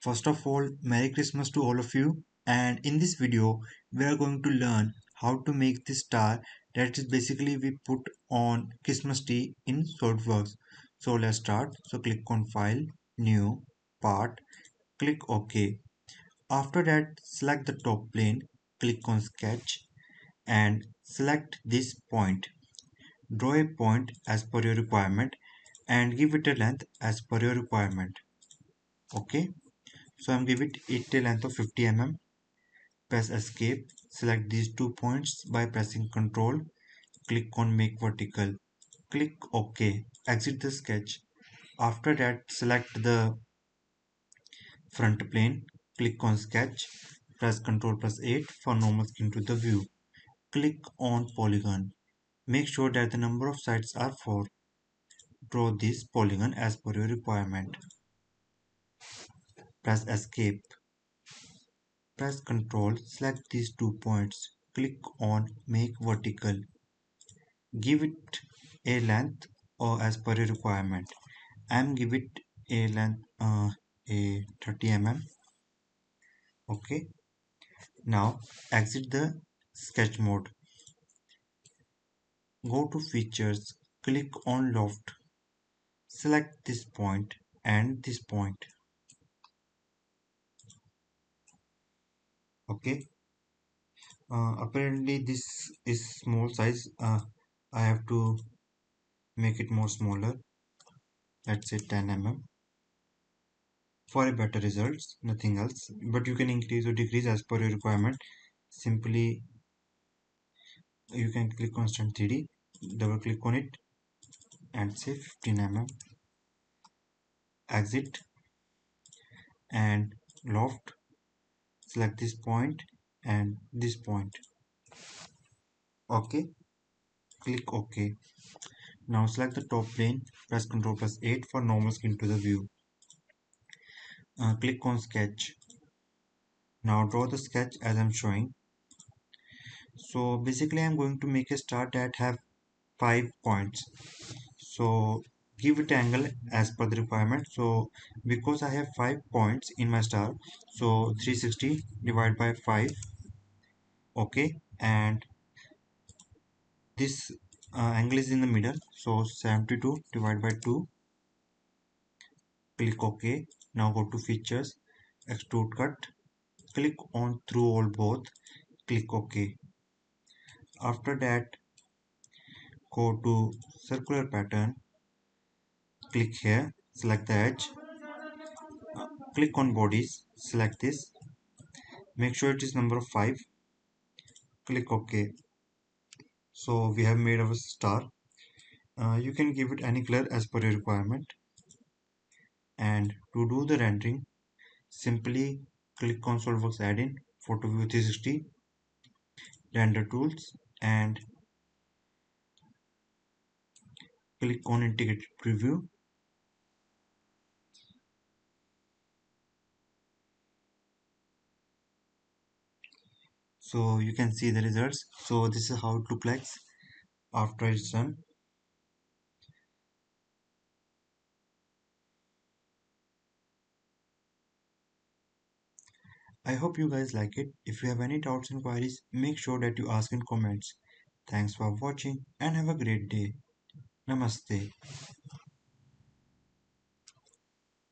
First of all, Merry Christmas to all of you. And in this video, we are going to learn how to make this star that is basically we put on Christmas tree in SolidWorks. So let's start. So click on File, New, Part, click OK. After that, select the top plane, click on Sketch and select this point. Draw a point as per your requirement and give it a length as per your requirement. Okay. So I'm giving it a length of 50 mm. Press escape. Select these 2 points by pressing Ctrl. Click on make vertical. Click OK. Exit the sketch. After that, select the front plane. Click on sketch. Press Ctrl plus 8 for normal skin to the view. Click on polygon. Make sure that the number of sides are 4. Draw this polygon as per your requirement. Press escape. Press Ctrl, select these 2 points, click on make vertical. Give it a length or as per your requirement. I'm give it a length a 30 mm. Okay. Now exit the sketch mode. Go to features, click on loft. Select this point and this point. Okay. Apparently this is small size. I have to make it more smaller. Let's say 10 mm for a better results, nothing else. But you can increase or decrease as per your requirement. Simply you can click on Constant 3D, double click on it and say 15 mm. Exit and loft. Select this point and this point. Okay, click OK. Now select the top plane, press Ctrl plus 8 for normal skin to the view. Click on sketch. Now draw the sketch as I'm showing. So basically I'm going to make a star that have 5 points. So give it angle as per the requirement. So because I have 5 points in my star, so 360 divided by 5. Okay, and this angle is in the middle, so 72 divided by 2. Click OK. Now go to features, extrude cut, click on through all both, click OK. After that, go to circular pattern, click here, select the edge, click on bodies, select this, make sure it is number of 5, click OK. So we have made our star. You can give it any color as per your requirement. And to do the rendering, simply click on SolidWorks add-in, Photo View 360, Render Tools, and click on Integrated Preview. So you can see the results. So this is how it looks like after it's done. I hope you guys like it. If you have any doubts and queries, make sure that you ask in comments. Thanks for watching and have a great day. Namaste.